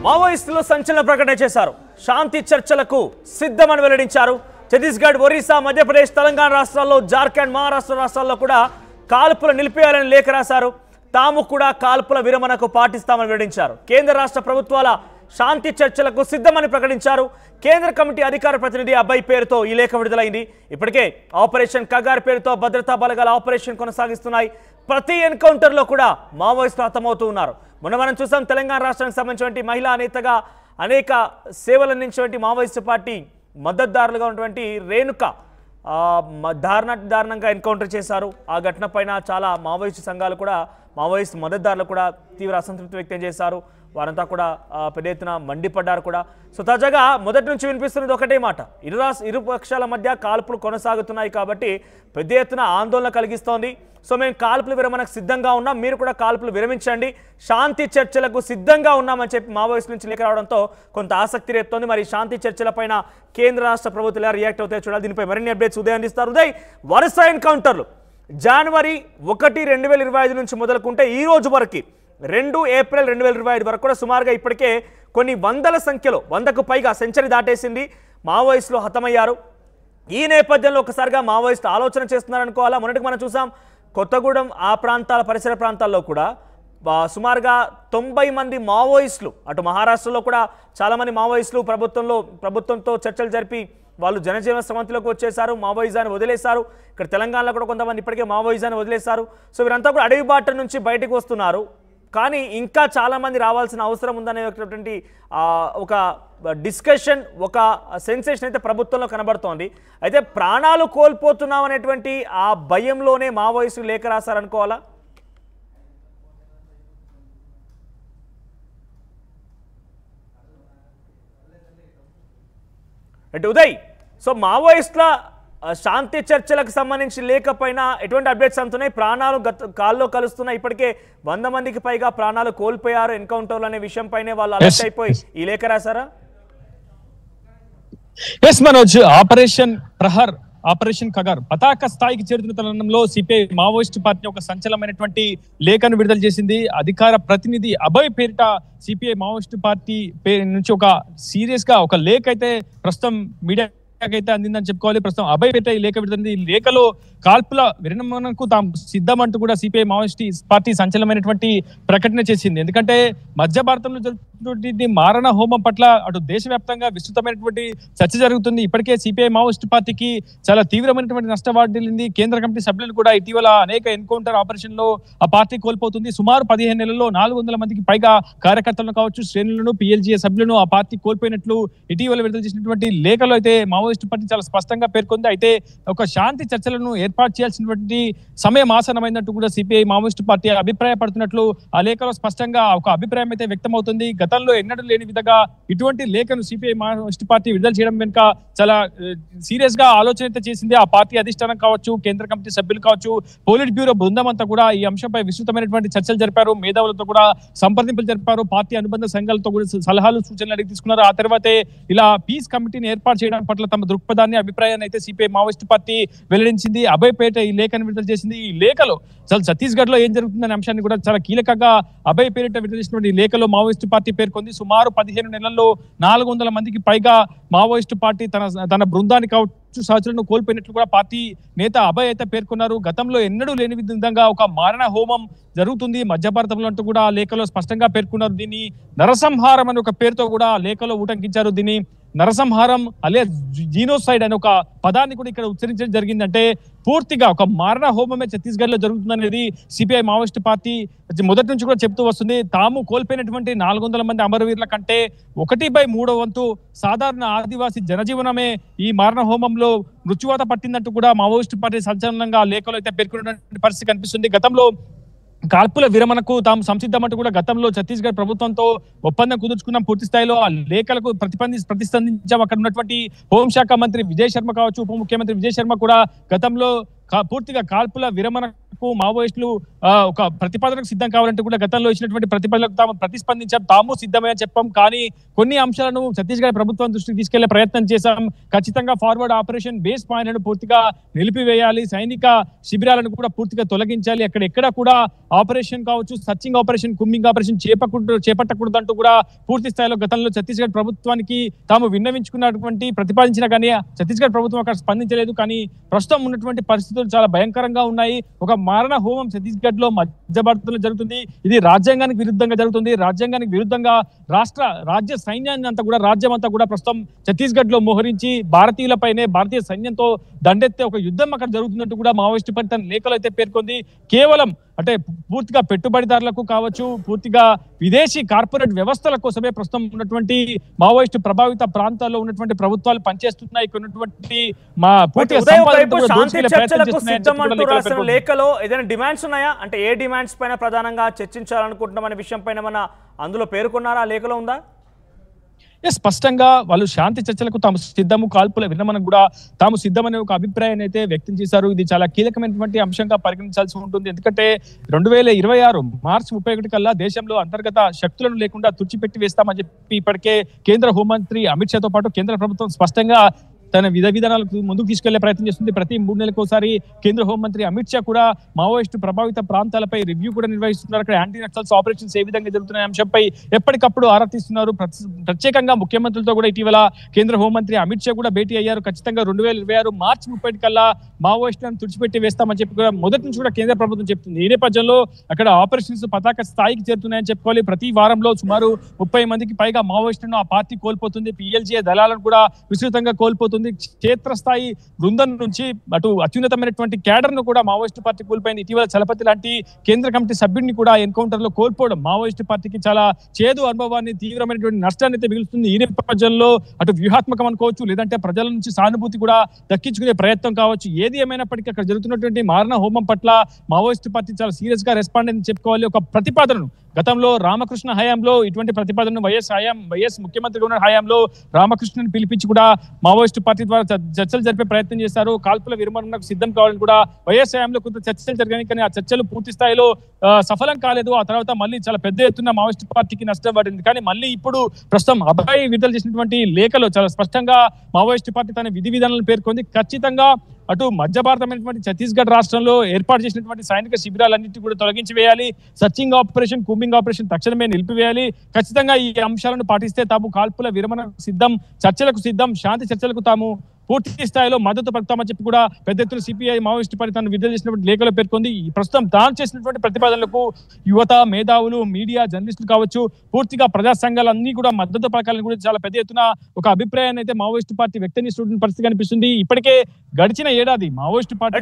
మావోయిస్టులు సంచలన ప్రకటన చేశారు. శాంతి చర్చలకు సిద్ధమని వెల్లడించారు. ఛత్తీస్గఢ్, ఒరిస్సా, మధ్యప్రదేశ్, తెలంగాణ రాష్ట్రాల్లో, జార్ఖండ్, మహారాష్ట్ర రాష్ట్రాల్లో కూడా కాల్పులు నిలిపేయాలని లేఖ రాశారు. తాము కూడా కాల్పుల విరమణకు పాటిస్తామని వెల్లడించారు. కేంద్ర రాష్ట్ర ప్రభుత్వాల శాంతి చర్చలకు సిద్ధమని ప్రకటించారు. కేంద్ర కమిటీ అధికార ప్రతినిధి అభయ్ పేరుతో ఈ లేఖ విడుదలైంది. ఇప్పటికే ఆపరేషన్ కగార్ పేరుతో భద్రతా బలగాల ఆపరేషన్ కొనసాగిస్తున్నాయి. ప్రతి ఎన్కౌంటర్లో కూడా మావోయిస్టులు హతమవుతూ ఉన్నారు. మొన్న మనం చూసాం, తెలంగాణ రాష్ట్రానికి సంబంధించినటువంటి మహిళా నేతగా అనేక సేవలు అందించినటువంటి మావోయిస్టు పార్టీ మద్దతుదారులుగా ఉన్నటువంటి రేణుక దారుణంగా ఎన్కౌంటర్ చేశారు. ఆ ఘటన పైన చాలా మావోయిస్టు సంఘాలు కూడా, మావోయిస్టు మద్దతుదారులు కూడా తీవ్ర అసంతృప్తి వ్యక్తం చేశారు. వారంతా కూడా పెద్ద ఎత్తున మండిపడ్డారు కూడా. సో తాజాగా మొదటి నుంచి వినిపిస్తున్నది ఒకటే మాట, ఇరు పక్షాల మధ్య కాల్పులు కొనసాగుతున్నాయి కాబట్టి పెద్ద ఎత్తున ఆందోళన కలిగిస్తోంది. సో మేము కాల్పుల విరమణకు సిద్ధంగా ఉన్నాం, మీరు కూడా కాల్పులు విరమించండి, శాంతి చర్చలకు సిద్ధంగా ఉన్నామని చెప్పి మావోయిస్టు నుంచి లేఖ రావడంతో కొంత ఆసక్తి రేపుతోంది. మరి శాంతి చర్చలపైన కేంద్ర రాష్ట్ర ప్రభుత్వాలు ఎలా రియాక్ట్ అవుతాయో చూడాలి. దీనిపై మరిన్ని అప్డేట్స్ ఉదయం అందిస్తారు. ఉదయ్, వరుస ఎన్కౌంటర్లు జనవరి 1, 2025 నుంచి మొదలుకుంటే ఈ రోజు వరకు 2 ఏప్రిల్ 2025 వరకు కూడా సుమారుగా ఇప్పటికే కొన్ని వందల సంఖ్యలో, 100కు పైగా సెంచరీ దాటేసింది, మావోయిస్టులు హతమయ్యారు. ఈ నేపథ్యంలో ఒకసారిగా మావోయిస్టు ఆలోచన చేస్తున్నారనుకోవాలా. మొన్నటికి మనం చూసాం, కొత్తగూడెం ఆ ప్రాంతాల పరిసర ప్రాంతాల్లో కూడా సుమారుగా 90 మంది మావోయిస్టులు, అటు మహారాష్ట్రలో కూడా చాలామంది మావోయిస్టులు ప్రభుత్వంతో చర్చలు జరిపి వాళ్ళు జనజీవన సమంతిలోకి వచ్చేసారు, మావోయిజాన్ని వదిలేశారు. ఇక్కడ తెలంగాణలో కూడా కొంతమంది ఇప్పటికే మావోయిజాన్ని వదిలేశారు. సో వీరంతా కూడా అడవి బాట నుంచి బయటకు వస్తున్నారు. కానీ ఇంకా చాలామంది రావాల్సిన అవసరం ఉందనేటువంటి ఒక డిస్కషన్, ఒక సెన్సేషన్ అయితే ప్రభుత్వంలో కనబడుతోంది. అయితే ప్రాణాలు కోల్పోతున్నాం అనేటువంటి ఆ భయంలోనే మావోయిస్టులు లేఖ రాశారనుకోవాలా? అంటే ఉదయ్, సో మావోయిస్టుల శాంతి చర్చలకు సంబంధించి లేకపోయినా ఎటువంటి అప్డేట్స్ అందుతున్నాయి? ప్రాణాలు కాల్లో కలుస్తున్నాయి. ఇప్పటికే 100 మందికి పైగా ప్రాణాలు కోల్పోయారు ఎన్కౌంటర్లు అనే విషయం పైనే వాళ్ళు అలర్ట్ అయిపోయి ఈ లేఖ రాశారా? S Manoj, operation Prahar, operation Kagar పతాక స్థాయికి చేరుతున్న తరుణంలో సిపిఐ మావోయిస్టు పార్టీ ఒక సంచలనమైనటువంటి లేఖను విడుదల చేసింది. అధికార ప్రతినిధి అభయ్ పేరిట సిపిఐ మావోయిస్టు పార్టీ నుంచి ఒక సీరియస్ గా ఒక లేఖ అయితే ప్రస్తుతం మీడియా అయితే అందిందని చెప్పుకోవాలి. ప్రస్తుతం అభయ్ పేట ఈ లేఖ విడుదలైంది. ఈ లేఖలో కాల్పుల విరమణకు తాము సిద్ధమంటూ కూడా సిపిఐ మావోయిస్టు పార్టీ సంచలనమైనటువంటి ప్రకటన చేసింది. ఎందుకంటే మధ్య భారతంలో జరుగుతున్నటువంటి మారణ హోమం పట్ల అటు దేశవ్యాప్తంగా విస్తృతమైనటువంటి చర్చ జరుగుతుంది. ఇప్పటికే సిపిఐ మావోయిస్టు పార్టీకి చాలా తీవ్రమైనటువంటి నష్టం వాటిల్లింది. కేంద్ర కమిటీ సభ్యులు కూడా ఇటీవల అనేక ఎన్కౌంటర్ ఆపరేషన్ లో ఆ పార్టీ కోల్పోతుంది. సుమారు 15 నెలల్లో 400 మందికి పైగా కార్యకర్తలను కావచ్చు, శ్రేణులను, పిఎల్జీఏ సభ్యులను ఆ పార్టీ కోల్పోయినట్లు ఇటీవల విడుదల చేసినటువంటి లేఖలో అయితే మావోయిస్టు పార్టీ చాలా స్పష్టంగా పేర్కొంది. అయితే ఒక శాంతి చర్చలను ఏర్పాటు చేయాల్సినటువంటి సమయం ఆసనమైనట్టు కూడా సిపిఐ మావోయిస్టు పార్టీ అభిప్రాయపడుతున్నట్లు ఆ లేఖలో స్పష్టంగా ఒక అభిప్రాయం అయితే వ్యక్తమవుతుంది. గతంలో ఎన్నడూ లేని విధంగా ఇటువంటి లేఖను సిపిఐ మావోయిస్టు పార్టీ విడుదల చేయడం వెనుక చాలా సీరియస్ గా ఆలోచన అయితే చేసింది. ఆ పార్టీ అధిష్టానం కావచ్చు, కేంద్ర కమిటీ సభ్యులు కావచ్చు, పోలిట్ బ్యూరో బృందం అంతా కూడా ఈ అంశంపై విస్తృతమైనటువంటి చర్చలు జరిపారు. మేధావులతో కూడా సంప్రదింపులు జరిపారు. పార్టీ అనుబంధ సంఘాలతో కూడా సలహాలు, సూచనలు అడిగి తీసుకున్నారు. ఆ తర్వాతే ఇలా పీస్ కమిటీని ఏర్పాటు చేయడం పట్ల తమ దృక్పథాన్ని, అభిప్రాయాన్ని అయితే సిపిఐ మావోయిస్టు పార్టీ వెల్లడించింది. అభయ్ పేట ఈ లేఖను విడుదల చేసింది. ఈ లేఖలో చాలా ఛత్తీస్గఢ్ లో ఏం జరుగుతుందనే అంశాన్ని కూడా చాలా కీలకంగా అభయ్ పేరిట విడుదల చేసినటువంటి లేఖలో మావోయిస్టు పార్టీ పేర్కొంది. సుమారు 15 నెలల్లో 400 మందికి పైగా మావోయిస్టు పార్టీ తన బృందాన్ని కావచ్చు, సహచరులను కోల్పోయినట్లు కూడా పార్టీ నేత అభయ్ అయితే పేర్కొన్నారు. గతంలో ఎన్నడూ లేని విధంగా ఒక మారణ హోమం జరుగుతుంది మధ్య భారతంలో అంటూ కూడా లేఖలో స్పష్టంగా పేర్కొన్నారు. దీన్ని నరసంహారం అనే ఒక పేరుతో కూడా లేఖలో ఉటంకించారు. దీన్ని నరసంహారం అలే జీనోసైడ్ అనే ఒక పదాన్ని కూడా ఇక్కడ ఉచ్చరించడం జరిగింది. అంటే పూర్తిగా ఒక మారణ హోమమే ఛత్తీస్గఢ్ లో జరుగుతుందనేది సిపిఐ మావోయిస్టు పార్టీ మొదటి నుంచి కూడా చెప్తూ వస్తుంది. తాము కోల్పోయినటువంటి 400 మంది అమరవీరుల కంటే 1/3 వంతు సాధారణ ఆదివాసీ జనజీవనమే ఈ మారణ హోమంలో మృత్యువాత పట్టిందంటూ కూడా మావోయిస్టు పార్టీ సంచలనంగా లేఖలో అయితే పేర్కొన్నటువంటి పరిస్థితి కనిపిస్తుంది. గతంలో కాల్పుల విరమణకు తాము సంసిద్ధమంటూ కూడా గతంలో ఛత్తీస్గఢ్ ప్రభుత్వంతో ఒప్పందం కుదుర్చుకున్నాం. పూర్తి స్థాయిలో ఆ లేఖలకు ప్రతిస్పందించాం. అక్కడ ఉన్నటువంటి హోంశాఖ మంత్రి విజయ్ శర్మ కావచ్చు, ఉప ముఖ్యమంత్రి విజయ్ శర్మ కూడా గతంలో పూర్తిగా కాల్పుల విరమణకు మావోయిస్టులు ఒక ప్రతిపాదనకు సిద్ధం కావాలంటే కూడా గతంలో ఇచ్చినటువంటి ప్రతిపాదనకు తాము ప్రతిస్పందించాం, తాము సిద్ధమే అని చెప్పాం. కానీ కొన్ని అంశాలను ఛత్తీస్గఢ్ ప్రభుత్వం దృష్టికి తీసుకెళ్లే ప్రయత్నం చేశాం. ఖచ్చితంగా ఫార్వర్డ్ ఆపరేషన్ బేస్ పాయింట్లను పూర్తిగా నిలిపివేయాలి, సైనిక శిబిరాలను కూడా పూర్తిగా తొలగించాలి, ఎక్కడ కూడా ఆపరేషన్ కావచ్చు, సర్చింగ్ ఆపరేషన్, కుమ్మింగ్ ఆపరేషన్ చేపట్టకూడదంటూ కూడా పూర్తి స్థాయిలో గతంలో ఛత్తీస్గఢ్ ప్రభుత్వానికి తాము విన్నవించుకున్నటువంటి ప్రతిపాదించినా కానీ ఛత్తీస్గఢ్ ప్రభుత్వం అక్కడ స్పందించలేదు. కానీ ప్రస్తుతం ఉన్నటువంటి పరిస్థితులు చాలా భయంకరంగా ఉన్నాయి. ఒక మారణ హోమం ఛత్తీస్గఢ్ లో మధ్య భారతంలో జరుగుతుంది. ఇది రాజ్యాంగానికి విరుద్ధంగా జరుగుతుంది. రాజ్యాంగానికి విరుద్ధంగా రాజ్య సైన్యాన్ని అంతా కూడా రాజ్యం అంతా కూడా ప్రస్తుతం ఛత్తీస్గఢ్ లో మోహరించి భారతీయులపైనే భారతీయ సైన్యంతో దండెత్తే ఒక యుద్ధం అక్కడ జరుగుతున్నట్టు కూడా మావోయిస్టు పార్టీ తన లేఖలో అయితే పేర్కొంది. కేవలం అంటే పూర్తిగా పెట్టుబడిదారులకు కావచ్చు, పూర్తిగా విదేశీ కార్పొరేట్ వ్యవస్థల కోసమే ప్రస్తుతం ఉన్నటువంటి మావోయిస్టు ప్రభావిత ప్రాంతాల్లో ఉన్నటువంటి ప్రభుత్వాలు పనిచేస్తున్నాయి. ఉన్నటువంటి మా లేఖలో ఏదైనా డిమాండ్స్ ఉన్నాయా? అంటే ఏ డిమాండ్స్ పైన ప్రధానంగా చర్చించాలనుకుంటున్నాం అనే విషయం పైన మన అందులో పేర్కొన్నారా? లేఖలో ఉందా? స్పష్టంగా వాళ్ళు శాంతి చర్చలకు తాము సిద్ధము, కాల్పుల విరమణకు కూడా తాము సిద్ధమనే ఒక అభిప్రాయాన్ని అయితే వ్యక్తం చేశారు. ఇది చాలా కీలకమైనటువంటి అంశంగా పరిగణించాల్సి ఉంటుంది. ఎందుకంటే 2026 మార్చి 31 కల్లా దేశంలో అంతర్గత శక్తులను లేకుండా తుడిచిపెట్టి వేస్తామని చెప్పి ఇప్పటికే కేంద్ర హోంమంత్రి అమిత్ షాతో పాటు కేంద్ర ప్రభుత్వం స్పష్టంగా తన విధానాలకు ముందుకు తీసుకెళ్లే ప్రయత్నం చేస్తుంది. ప్రతి 3 నెలలకు ఒకసారి కేంద్ర హోంమంత్రి అమిత్ షా కూడా మావోయిస్టు ప్రభావిత ప్రాంతాలపై రివ్యూ కూడా నిర్వహిస్తున్నారు. అక్కడ యాంటీ నక్సల్స్ ఆపరేషన్స్ ఏ విధంగా జరుగుతున్న అంశంపై ఎప్పటికప్పుడు ఆరా తీస్తున్నారు. ప్రత్యేకంగా ముఖ్యమంత్రులతో కూడా ఇటీవల కేంద్ర హోంమంత్రి అమిత్ షా కూడా భేటీ అయ్యారు. ఖచ్చితంగా 2026 మార్చి 30 కల్లా మావోయిస్టులను తుడిచిపెట్టి వేస్తామని చెప్పి కూడా మొదటి నుంచి కూడా కేంద్ర ప్రభుత్వం చెప్తుంది. ఈ నేపథ్యంలో అక్కడ ఆపరేషన్స్ పతాక స్థాయికి చేరుతున్నాయని చెప్పుకోవాలి. ప్రతి వారంలో సుమారు 30 మందికి పైగా మావోయిస్టులను ఆ పార్టీ కోల్పోతుంది. PLGA దళాలను కూడా విస్తృతంగా కోల్పోతుంది. క్షేత్రస్థాయి బృందం నుంచి అటు అత్యున్నతమైనటువంటి క్యాడర్ ను కూడా మావోయిస్టు పార్టీ కోల్పోయింది. ఇటీవల చలపతి లాంటి కేంద్ర కమిటీ సభ్యుడిని కూడా ఎన్కౌంటర్ లో కోల్పోవడం మావోయిస్టు పార్టీకి చాలా చేదు అనుభవాన్ని, తీవ్రమైనటువంటి నష్టాన్ని అయితే మిగులుతుంది. ఈ నేపథ్యంలో అటు వ్యూహాత్మకం అనుకోవచ్చు, లేదంటే ప్రజల నుంచి సానుభూతి కూడా దక్కించుకునే ప్రయత్నం కావచ్చు. ఏది ఏమైనప్పటికీ అక్కడ జరుగుతున్నటువంటి మారణ హోమం పట్ల మావోయిస్టు పార్టీ చాలా సీరియస్ గా రెస్పాండ్ అని చెప్పుకోవాలి. ఒక ప్రతిపాదనను గతంలో రామకృష్ణ హయాంలో ఇటువంటి ప్రతిపాదనను వైఎస్ ముఖ్యమంత్రిగా ఉన్న హయాంలో రామకృష్ణని పిలిపించి కూడా మావోయిస్టు పార్టీ ద్వారా చర్చలు జరిపే ప్రయత్నం చేశారు. కాల్పుల విరమణకు సిద్ధం కావాలని కూడా వైఎస్ హయాంలో కొంత చర్చలు జరిగాయి. కానీ ఆ చర్చలు పూర్తి స్థాయిలో సఫలం కాలేదు. ఆ తర్వాత మళ్ళీ చాలా పెద్ద ఎత్తున మావోయిస్టు పార్టీకి నష్టం పడింది. కానీ మళ్ళీ ఇప్పుడు ప్రస్తుతం అబ్బాయి విడుదల చేసినటువంటి లేఖలో చాలా స్పష్టంగా మావోయిస్టు పార్టీ తన విధి విధానాలను పేర్కొంది. ఖచ్చితంగా అటు మధ్య భారతమైనటువంటి ఛత్తీస్గఢ్ రాష్ట్రంలో ఏర్పాటు చేసినటువంటి సైనిక శిబిరాలన్నింటినీ కూడా తొలగించి వేయాలి. సర్చింగ్ ఆపరేషన్, కూంబింగ్ ఆపరేషన్ తక్షణమే నిలిపివేయాలి. ఖచ్చితంగా ఈ అంశాలను పాటిస్తే తాము కాల్పుల విరమణ సిద్ధం, చర్చలకు సిద్ధం, శాంతి చర్చలకు తాము పూర్తి స్థాయిలో మద్దతు పలుకుతామని చెప్పి కూడా పెద్ద ఎత్తున సిపిఐ మావోయిస్టు పార్టీ తను విడుదల చేసినటువంటి లేఖలో పేర్కొంది. ప్రస్తుతం తాను చేసినటువంటి ప్రతిపాదనలకు యువత, మేధావులు, మీడియా, జర్నలిస్టులు కావచ్చు, పూర్తిగా ప్రజా సంఘాలన్నీ కూడా మద్దతు పలకాలని కూడా చాలా పెద్ద ఎత్తున ఒక అభిప్రాయాన్ని అయితే మావోయిస్టు పార్టీ వ్యక్తం చేస్తున్న పరిస్థితి కనిపిస్తుంది. ఇప్పటికే గడిచిన ఏడాది మావోయిస్టు పార్టీ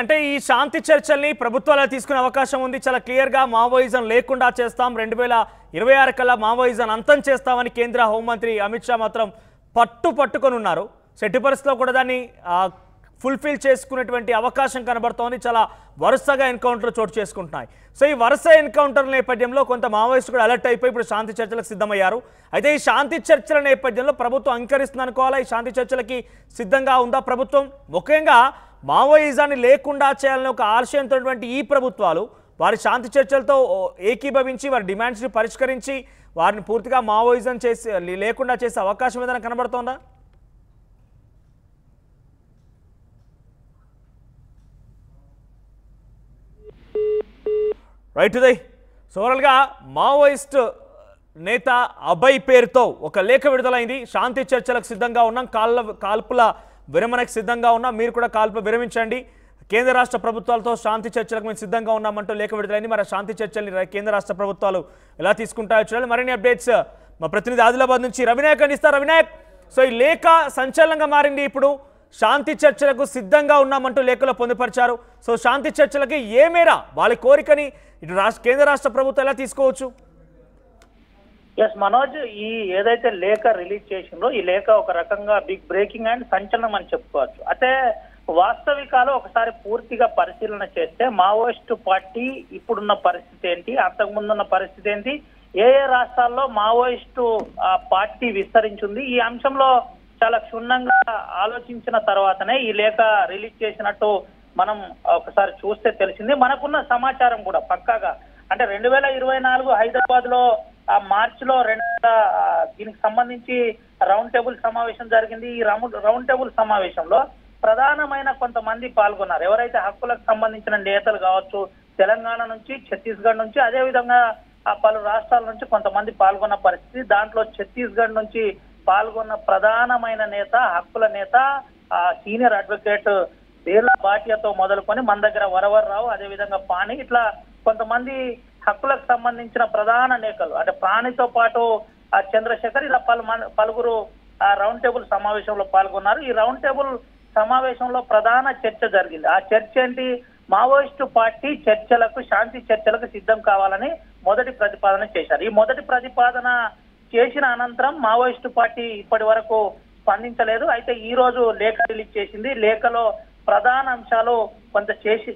అంటే ఈ శాంతి చర్చల్ని ప్రభుత్వాలు తీసుకునే అవకాశం ఉంది. చాలా క్లియర్ గా మావోయిజం లేకుండా చేస్తాం, 2026 కల్లా మావోయిజం అంతం చేస్తామని కేంద్ర హోంమంత్రి అమిత్ షా మాత్రం పట్టుకొని ఉన్నారు. ఎట్టి పరిస్థితుల్లో కూడా దాన్ని ఫుల్ఫిల్ చేసుకునేటువంటి అవకాశం కనబడుతోంది. చాలా వరుసగా ఎన్కౌంటర్లు చోటు చేసుకుంటున్నాయి. సో ఈ వరుస ఎన్కౌంటర్ల నేపథ్యంలో కొంత మావోయిస్టు కూడా అలర్ట్ అయిపోయి ఇప్పుడు శాంతి చర్చలకు సిద్ధమయ్యారు. అయితే ఈ శాంతి చర్చల నేపథ్యంలో ప్రభుత్వం అంకరిస్తుంది అనుకోవాలా? ఈ శాంతి చర్చలకి సిద్ధంగా ఉందా ప్రభుత్వం? ముఖ్యంగా మావోయిజాన్ని లేకుండా చేయాలని ఒక ఆశయంతో ఈ ప్రభుత్వాలు వారి శాంతి చర్చలతో ఏకీభవించి వారి డిమాండ్స్ని పరిష్కరించి వారిని పూర్తిగా మావోయిజం చేసి లేకుండా చేసే అవకాశం ఏదైనా కనబడుతోందా? రైట్ ఉదయ్. ఓవరాల్గా మావోయిస్ట్ నేత అభయ్ పేరుతో ఒక లేఖ విడుదలైంది. శాంతి చర్చలకు సిద్ధంగా ఉన్నాం, కాల్పుల విరమణకు సిద్ధంగా ఉన్నాం, మీరు కూడా కాల్పులు విరమించండి, కేంద్ర రాష్ట్ర ప్రభుత్వాలతో శాంతి చర్చలకు మేము సిద్ధంగా ఉన్నామంటూ లేఖ విడుదలైంది. మరి శాంతి చర్చల్ని కేంద్ర రాష్ట్ర ప్రభుత్వాలు ఎలా తీసుకుంటాయో చూడాలి. మరిన్ని అప్డేట్స్ మా ప్రతినిధి ఆదిలాబాద్ నుంచి రవినాయక్ అందిస్తారు. రవినాయక్, సో ఈ లేఖ సంచలనంగా మారింది. ఇప్పుడు శాంతి చర్చలకు సిద్ధంగా ఉన్నామంటూ లేఖలో పొందుపరిచారు. సో శాంతి చర్చలకి ఏ మేర వాళ్ళ కోరికని ఇటు కేంద్ర రాష్ట్ర ప్రభుత్వం ఎలా తీసుకోవచ్చు? మనోజ్, ఈ ఏదైతే లేఖ రిలీజ్ చేసిందో ఈ లేఖ ఒక రకంగా బిగ్ బ్రేకింగ్ అండ్ సంచలనం అని చెప్పుకోవచ్చు. అయితే వాస్తవికాలు ఒకసారి పూర్తిగా పరిశీలన చేస్తే మావోయిస్టు పార్టీ ఇప్పుడున్న పరిస్థితి ఏంటి, అంతకుముందున్న పరిస్థితి ఏంటి, ఏ రాష్ట్రాల్లో మావోయిస్టు పార్టీ విస్తరించింది, ఈ అంశంలో చాలా క్షుణ్ణంగా ఆలోచించిన తర్వాతనే ఈ లేఖ రిలీజ్ చేసినట్టు మనం ఒకసారి చూస్తే తెలిసింది. మనకున్న సమాచారం కూడా పక్కాగా అంటే 2024 హైదరాబాద్ లో మార్చిలో దీనికి సంబంధించి రౌండ్ టేబుల్ సమావేశం జరిగింది. ఈ రౌండ్ టేబుల్ సమావేశంలో ప్రధానమైన కొంతమంది పాల్గొన్నారు. ఎవరైతే హక్కులకు సంబంధించిన నేతలు కావచ్చు, తెలంగాణ నుంచి, ఛత్తీస్గఢ్ నుంచి, అదే విధంగా పలు రాష్ట్రాల నుంచి కొంతమంది పాల్గొన్న పరిస్థితి. దాంట్లో ఛత్తీస్గఢ్ నుంచి పాల్గొన్న ప్రధానమైన నేత, హక్కుల నేత, సీనియర్ అడ్వకేట్ బేలా భాటియాతో మొదలుకొని మన దగ్గర వరవర్రావు, అదే విధంగా పాణి, ఇట్లా కొంతమంది హక్కులకు సంబంధించిన ప్రధాన నేతలు అంటే ప్రాణితో పాటు చంద్రశేఖర్, ఇలా పలువురు రౌండ్ టేబుల్ సమావేశంలో పాల్గొన్నారు. ఈ రౌండ్ టేబుల్ సమావేశంలో ప్రధాన చర్చ జరిగింది. ఆ చర్చ ఏంటి? మావోయిస్టు పార్టీ చర్చలకు, శాంతి చర్చలకు సిద్ధం కావాలని మొదటి ప్రతిపాదన చేశారు. ఈ మొదటి ప్రతిపాదన చేసిన అనంతరం మావోయిస్టు పార్టీ ఇప్పటి వరకు స్పందించలేదు. అయితే ఈ రోజు లేఖ రిలీజ్ చేసింది. లేఖలో ప్రధాన అంశాలు కొంత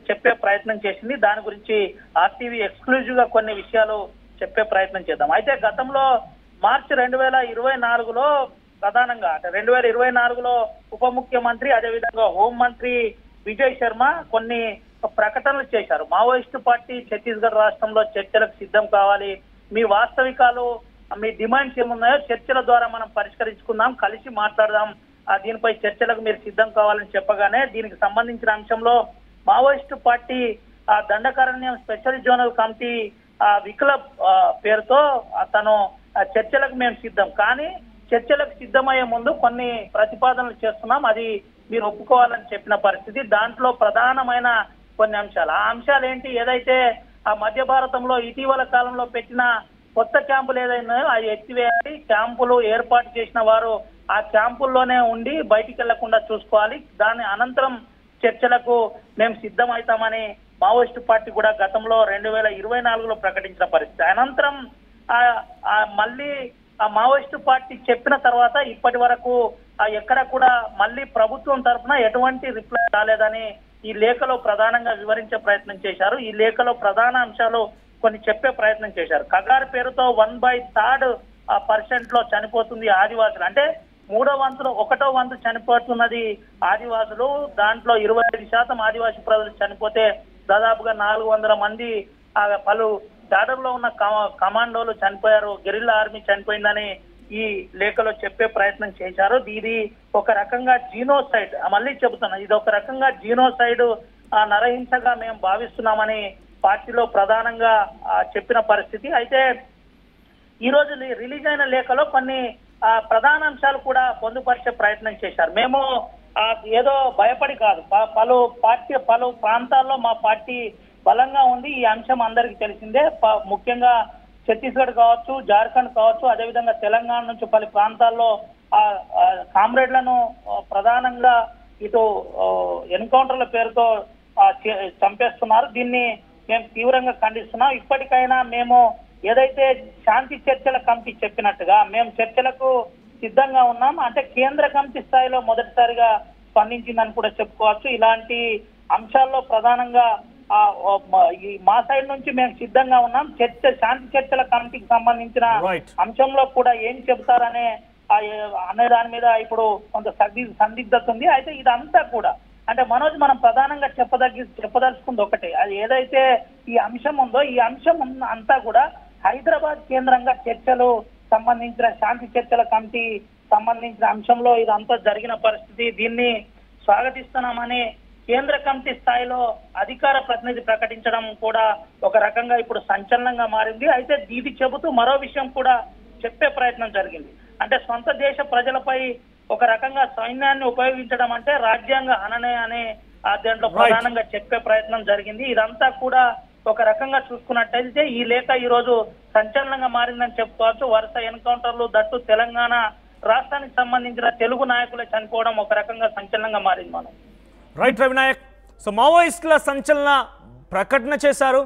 చెప్పే ప్రయత్నం చేసింది. దాని గురించి ఆర్టీవీ ఎక్స్క్లూజివ్ గా కొన్ని విషయాలు చెప్పే ప్రయత్నం చేద్దాం. అయితే గతంలో మార్చి 2024లో ప్రధానంగా అంటే 2024లో ఉప ముఖ్యమంత్రి, అదేవిధంగా హోంమంత్రి విజయ్ శర్మ కొన్ని ప్రకటనలు చేశారు. మావోయిస్టు పార్టీ ఛత్తీస్గఢ్ రాష్ట్రంలో చర్చలకు సిద్ధం కావాలి, మీ వాస్తవికాలు, మీ డిమాండ్స్ ఏమున్నాయో చర్చల ద్వారా మనం పరిష్కరించుకుందాం, కలిసి మాట్లాడదాం, దీనిపై చర్చలకు మీరు సిద్ధం కావాలని చెప్పగానే దీనికి సంబంధించిన అంశంలో Maoist party Dandakaranya special zonal committee Vikalp పేరుతో తను చర్చలకు మేము సిద్ధం, కానీ చర్చలకు సిద్ధమయ్యే ముందు కొన్ని ప్రతిపాదనలు చేస్తున్నాం, అది మీరు ఒప్పుకోవాలని చెప్పిన పరిస్థితి. దాంట్లో ప్రధానమైన కొన్ని అంశాలు, ఆ అంశాలు ఏంటి? ఏదైతే ఆ మధ్య భారతంలో ఇటీవల కాలంలో పెట్టిన కొత్త క్యాంపులు ఏదైనాయో అది ఎత్తివేయాలి, క్యాంపులు ఏర్పాటు చేసిన వారు ఆ క్యాంపుల్లోనే ఉండి బయటికి వెళ్లకుండా చూసుకోవాలి, దాని అనంతరం చర్చలకు మేము సిద్ధమవుతామని మావోయిస్టు పార్టీ కూడా గతంలో 2024లో ప్రకటించిన పరిస్థితి. అనంతరం మళ్ళీ ఆ మావోయిస్టు పార్టీ చెప్పిన తర్వాత ఇప్పటి వరకు ఎక్కడ కూడా మళ్ళీ ప్రభుత్వం తరఫున ఎటువంటి రిప్లై రాలేదని ఈ లేఖలో ప్రధానంగా వివరించే ప్రయత్నం చేశారు. ఈ లేఖలో ప్రధాన అంశాలు కొన్ని చెప్పే ప్రయత్నం చేశారు. కగార్ పేరుతో 1/3% లో చనిపోతుంది ఆదివాసులు, అంటే 1/3 వంతు చనిపోతున్నది ఆదివాసులు. దాంట్లో 25% ఆదివాసీ ప్రజలు చనిపోతే దాదాపుగా 400 మంది పలు దాడుల్లో ఉన్న కమాండోలు చనిపోయారు, గెరిల్లా ఆర్మీ చనిపోయిందని ఈ లేఖలో చెప్పే ప్రయత్నం చేశారు. ఇది ఒక రకంగా జీనోసైడ్, మళ్ళీ చెబుతున్నా, ఇది ఒక రకంగా జీనోసైడ్, నరహింసగా మేము భావిస్తున్నామని పార్టీలో ప్రధానంగా చెప్పిన పరిస్థితి. అయితే ఈ రోజు రిలీజ్ అయిన లేఖలో కొన్ని ప్రధాన అంశాలు కూడా పొందుపరిచే ప్రయత్నం చేశారు. మేము ఏదో భయపడి కాదు, పలు ప్రాంతాల్లో మా పార్టీ బలంగా ఉంది, ఈ అంశం అందరికీ తెలిసిందే. ముఖ్యంగా ఛత్తీస్గఢ్ కావచ్చు, జార్ఖండ్ కావచ్చు, అదేవిధంగా తెలంగాణ నుంచి పలు ప్రాంతాల్లో కామ్రేడ్లను ప్రధానంగా ఇటు ఎన్కౌంటర్ల పేరుతో చంపేస్తున్నారు. దీన్ని మేము తీవ్రంగా ఖండిస్తున్నాం. ఇప్పటికైనా మేము ఏదైతే శాంతి చర్చల కమిటీ చెప్పినట్టుగా మేము చర్చలకు సిద్ధంగా ఉన్నాం, అంటే కేంద్ర కమిటీ స్థాయిలో మొదటిసారిగా స్పందించిందని కూడా చెప్పుకోవచ్చు. ఇలాంటి అంశాల్లో ప్రధానంగా మా సైడ్ నుంచి మేము సిద్ధంగా ఉన్నాం. శాంతి చర్చల కమిటీకి సంబంధించిన అంశంలో కూడా ఏం చెబుతారనే దాని మీద ఇప్పుడు కొంత సందిగ్ధత ఉంది. అయితే ఇదంతా కూడా అంటే మనోజ్, మనం ప్రధానంగా చెప్పదలుచుకుంది ఒకటే, అది ఏదైతే ఈ అంశం ఉందో ఈ అంశం అంతా కూడా హైదరాబాద్ కేంద్రంగా చర్చలు సంబంధించిన శాంతి చర్చల కమిటీ సంబంధించిన అంశంలో ఇదంతా జరిగిన పరిస్థితి. దీన్ని స్వాగతిస్తున్నామని కేంద్ర కమిటీ స్థాయిలో అధికార ప్రతినిధి ప్రకటించడం కూడా ఒక రకంగా ఇప్పుడు సంచలనంగా మారింది. అయితే ఇది చెబుతూ మరో విషయం కూడా చెప్పే ప్రయత్నం జరిగింది. అంటే సొంత దేశ ప్రజలపై ఒక రకంగా సైన్యాన్ని ఉపయోగించడం అంటే రాజ్యాంగ హననే అనే దాంట్లో ప్రధానంగా చెప్పే ప్రయత్నం జరిగింది. ఇదంతా కూడా ఒక రకంగా చూసుకున్నట్టయితే ఈ లేఖ ఈ రోజు సంచలనంగా మారిందని చెప్పుకోవచ్చు. వరుస ఎన్కౌంటర్లు, దట్టు తెలంగాణ రాష్ట్రానికి సంబంధించిన తెలుగు నాయకులే చనిపోవడం ఒక రకంగా సంచలనంగా మారింది. మనం రైట్ రవినాయక్, సో మావోయిస్టుల సంచలన ప్రకటన చేశారు.